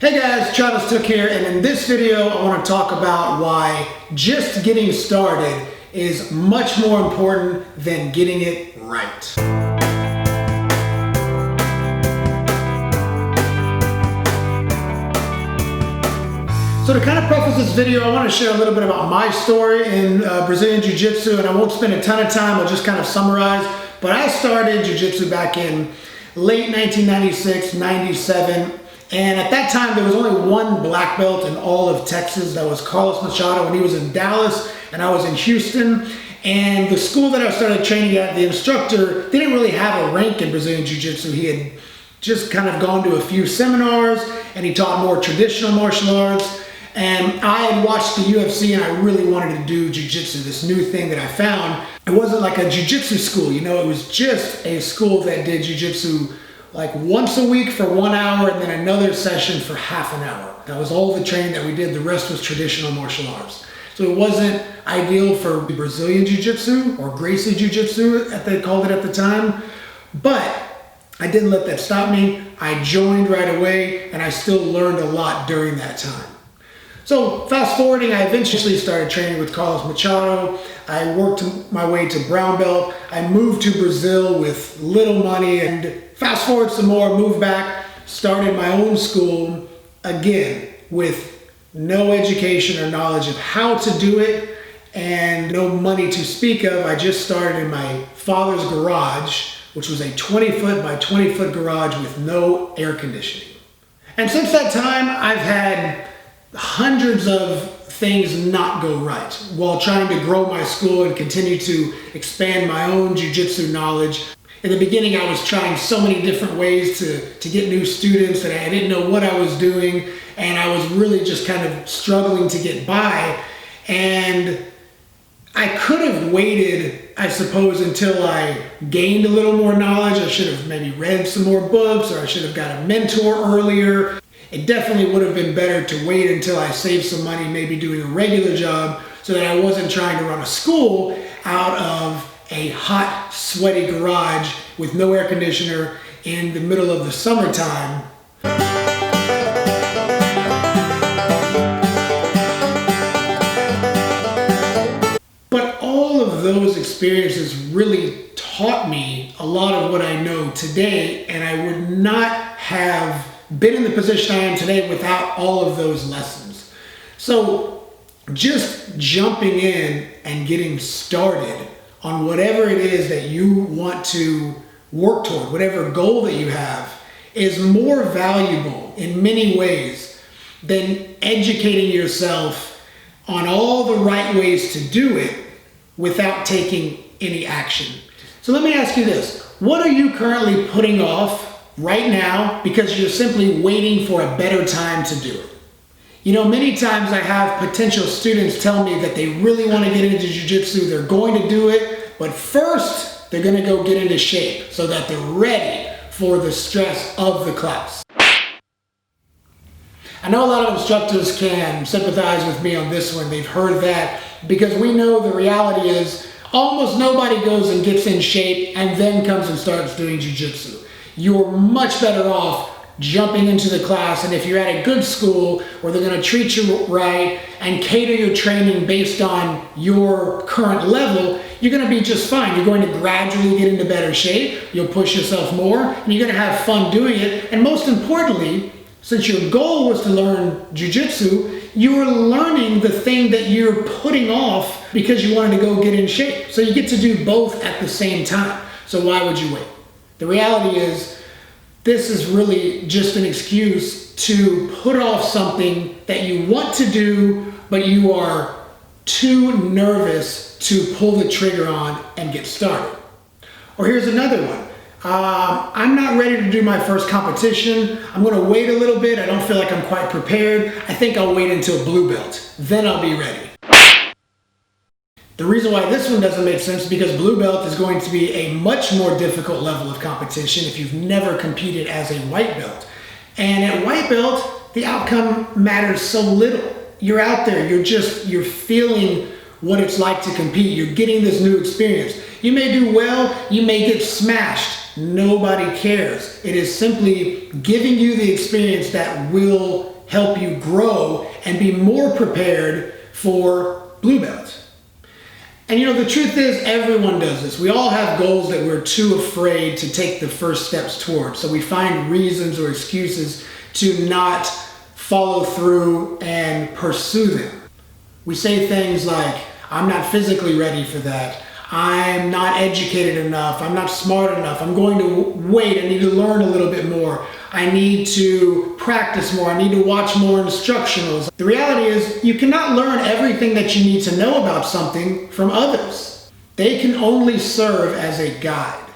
Hey guys, Tooke here, and in this video I want to talk about why just getting started is much more important than getting it right. So to kind of preface this video, I want to share a little bit about my story in Brazilian Jiu-Jitsu, and I won't spend a ton of time, I'll just kind of summarize. But I started Jiu-Jitsu back in late 1996, 97. And at that time, there was only one black belt in all of Texas. That was Carlos Machado, and he was in Dallas, and I was in Houston. And the school that I started training at, the instructor didn't really have a rank in Brazilian Jiu-Jitsu. He had just kind of gone to a few seminars, and he taught more traditional martial arts. And I had watched the UFC, and I really wanted to do Jiu-Jitsu, this new thing that I found. It wasn't like a Jiu-Jitsu school, you know, it was just a school that did Jiu-Jitsu like once a week for 1 hour and then another session for half an hour. That was all the training that we did. The rest was traditional martial arts. So it wasn't ideal for Brazilian Jiu-Jitsu or Gracie Jiu-Jitsu, as they called it at the time. But I didn't let that stop me. I joined right away, and I still learned a lot during that time. So fast forwarding, I eventually started training with Carlos Machado. I worked my way to brown belt. I moved to Brazil with little money, and fast forward some more, moved back, started my own school, again, with no education or knowledge of how to do it and no money to speak of. I just started in my father's garage, which was a 20-foot by 20-foot garage with no air conditioning. And since that time, I've had hundreds of things not go right while trying to grow my school and continue to expand my own jiu-jitsu knowledge. In the beginning, I was trying so many different ways to get new students, and I didn't know what I was doing, and I was really just kind of struggling to get by. And I could have waited, I suppose, until I gained a little more knowledge. I should have maybe read some more books, or I should have got a mentor earlier. It definitely would have been better to wait until I saved some money, maybe doing a regular job, so that I wasn't trying to run a school out of a hot, sweaty garage with no air conditioner in the middle of the summertime. But all of those experiences really taught me a lot of what I know today, and I would not have been in the position I am today without all of those lessons. So just jumping in and getting started on whatever it is that you want to work toward, whatever goal that you have, is more valuable in many ways than educating yourself on all the right ways to do it without taking any action. So let me ask you this. What are you currently putting off right now because you're simply waiting for a better time to do it? You know, many times I have potential students tell me that they really want to get into jiu-jitsu, they're going to do it, but first they're going to go get into shape so that they're ready for the stress of the class. I know a lot of instructors can sympathize with me on this one. They've heard that, because we know the reality is almost nobody goes and gets in shape and then comes and starts doing jiu-jitsu. You're much better off jumping into the class, and if you're at a good school where they're going to treat you right and cater your training based on your current level, you're going to be just fine. You're going to gradually get into better shape, you'll push yourself more, and you're going to have fun doing it. And most importantly, since your goal was to learn jiu-jitsu, you are learning the thing that you're putting off because you wanted to go get in shape. So you get to do both at the same time. So why would you wait? The reality is, this is really just an excuse to put off something that you want to do, but you are too nervous to pull the trigger on and get started. Or here's another one. I'm not ready to do my first competition. I'm going to wait a little bit. I don't feel like I'm quite prepared. I think I'll wait until blue belt. Then I'll be ready. The reason why this one doesn't make sense is because blue belt is going to be a much more difficult level of competition if you've never competed as a white belt. And at white belt, the outcome matters so little. You're out there, you're feeling what it's like to compete. You're getting this new experience. You may do well, you may get smashed. nobody cares. It is simply giving you the experience that will help you grow and be more prepared for blue belt. And you know, the truth is everyone does this. We all have goals that we're too afraid to take the first steps towards. So we find reasons or excuses to not follow through and pursue them. We say things like, I'm not physically ready for that. I'm not educated enough. I'm not smart enough. I'm going to wait. I need to learn a little bit more. I need to practice more. I need to watch more instructionals. The reality is you cannot learn everything that you need to know about something from others. They can only serve as a guide.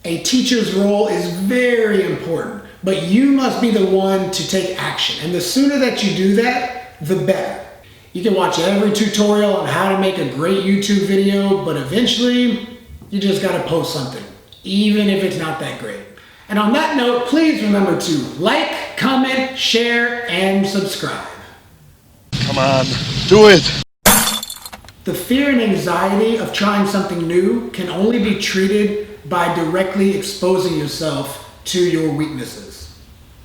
A teacher's role is very important, but you must be the one to take action. And the sooner that you do that, the better. You can watch every tutorial on how to make a great YouTube video, but eventually you just gotta post something, even if it's not that great. And on that note, please remember to like, comment, share, and subscribe. Come on, do it. The fear and anxiety of trying something new can only be treated by directly exposing yourself to your weaknesses.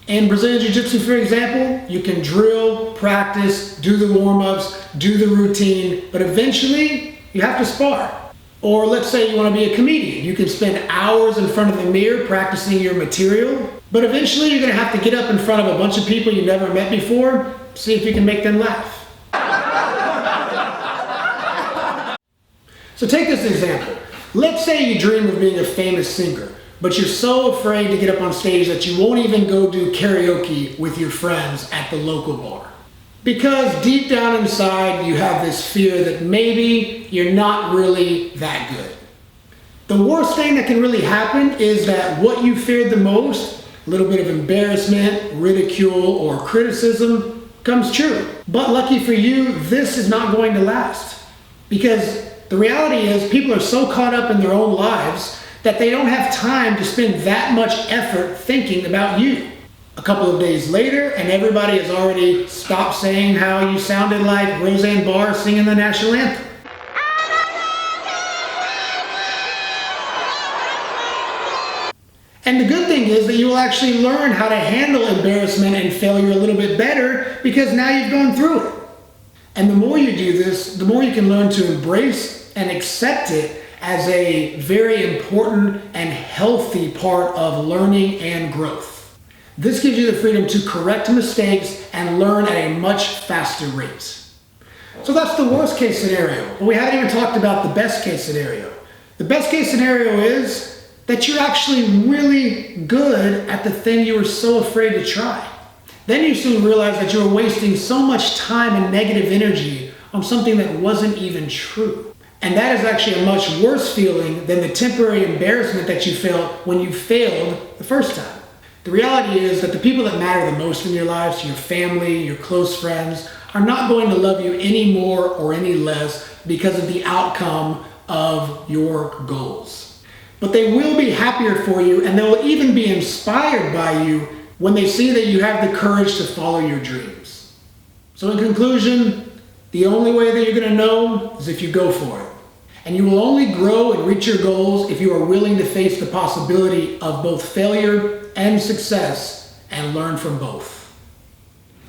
In Brazilian Jiu-Jitsu, for example, you can drill, practice, do the warm-ups, do the routine, but eventually you have to spar. Or let's say you want to be a comedian. You can spend hours in front of the mirror practicing your material, but eventually you're going to have to get up in front of a bunch of people you never met before, see if you can make them laugh. So take this example. Let's say you dream of being a famous singer, but you're so afraid to get up on stage that you won't even go do karaoke with your friends at the local bar. Because deep down inside, you have this fear that maybe you're not really that good. The worst thing that can really happen is that what you feared the most, a little bit of embarrassment, ridicule, or criticism, comes true. But lucky for you, this is not going to last. Because the reality is people are so caught up in their own lives that they don't have time to spend that much effort thinking about you. A couple of days later, and everybody has already stopped saying how you sounded like Roseanne Barr singing the national anthem. And the good thing is that you will actually learn how to handle embarrassment and failure a little bit better because now you've gone through it. And the more you do this, the more you can learn to embrace and accept it as a very important and healthy part of learning and growth. This gives you the freedom to correct mistakes and learn at a much faster rate. So that's the worst case scenario, but we haven't even talked about the best case scenario. The best case scenario is that you're actually really good at the thing you were so afraid to try. Then you soon realize that you were wasting so much time and negative energy on something that wasn't even true. And that is actually a much worse feeling than the temporary embarrassment that you felt when you failed the first time. The reality is that the people that matter the most in your lives, your family, your close friends, are not going to love you any more or any less because of the outcome of your goals. But they will be happier for you, and they will even be inspired by you when they see that you have the courage to follow your dreams. So in conclusion, the only way that you're going to know is if you go for it. And you will only grow and reach your goals if you are willing to face the possibility of both failure and success and learn from both.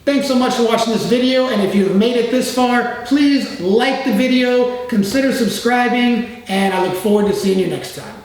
Thanks so much for watching this video, and if you have made it this far, please like the video, consider subscribing, and I look forward to seeing you next time.